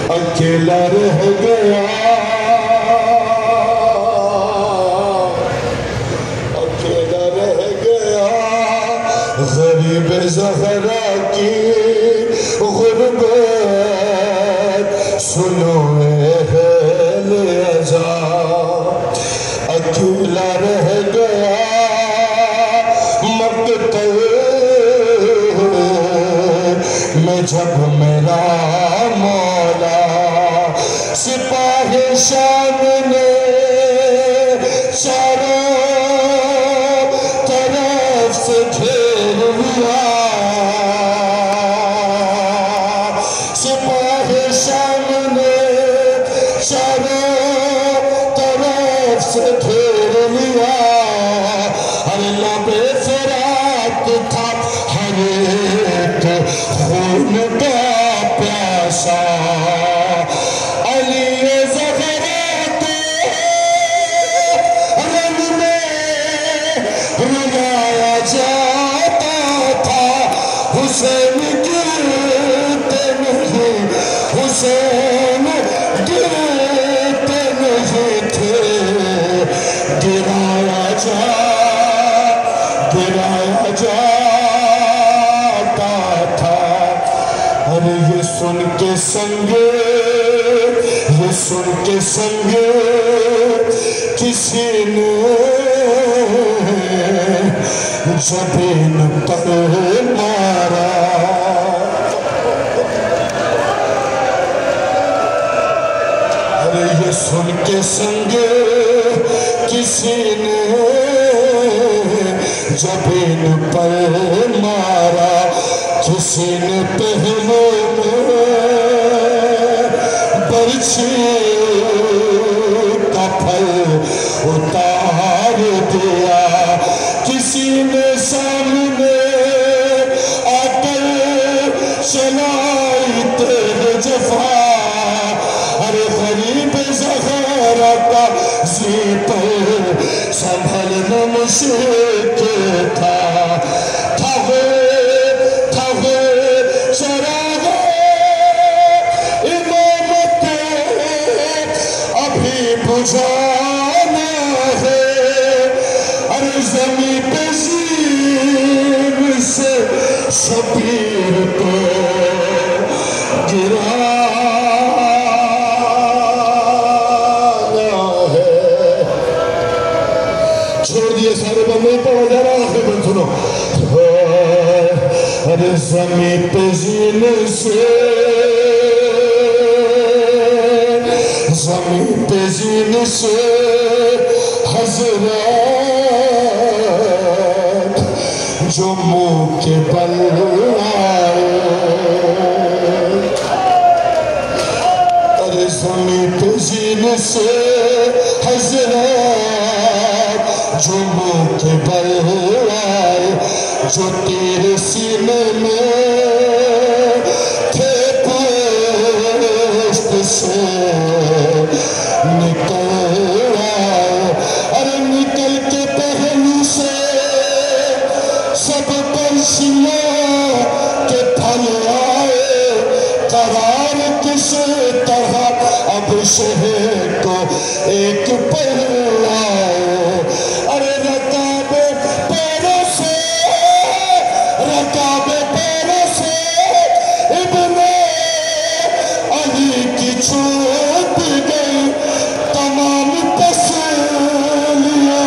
اکیلا رہ گیا اکیلا رہ گیا غریب زہرا کی غربت سنو اہل عزا اکیلا رہ گیا مقتل میں جب میرا مولا سپاہی شام نے چاروں طرف سے گھیر لیا سپاہی شام نے چاروں طرف سے گھیر لیا ہر لب فرات تھا ہر ایک خون کا پیاسا علی زہرا کے رنگ میں رلایا جاتا تھا حسین گرتے نہیں حسین گرتے نہیں تھے گرایا جاتا تھا ارے یہ سن کے سنگ کسی نے زبین پر مارا ارے یہ سن کے سنگ کسی نے زبین پر مارا کسی نے پہلے برچھی کا پھل اتار دیا کسی نے سامنے آ کر چلائی تیر جفا ارے غریب زہرا کا زیب سنبھلنا مشکل تھا چراغ امامت ابھی بجھانا ہے اور زمین پہ زیر سے شبیر کو گرانا ہے چھوڑ دیئے سارے بندے پڑھو ذرا آخر بند سنو ہر زمین پہ زین سے حضرت جو منہ کے بل آئے ہر زمین پہ زین سے حضرت جو منہ کے بل آئے جو تیرے سینے میں تھے پوشت سے نکل آئے اور نکل کے پہلو سے سب پرشیاں کے پھل آئے قرار کس طرح اب شہر کو ایک پل آئے ارے رکاب پیروں سے ابن علی کی چھوٹ گئی تمام پسلیاں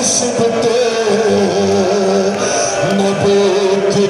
شبتے نبی کی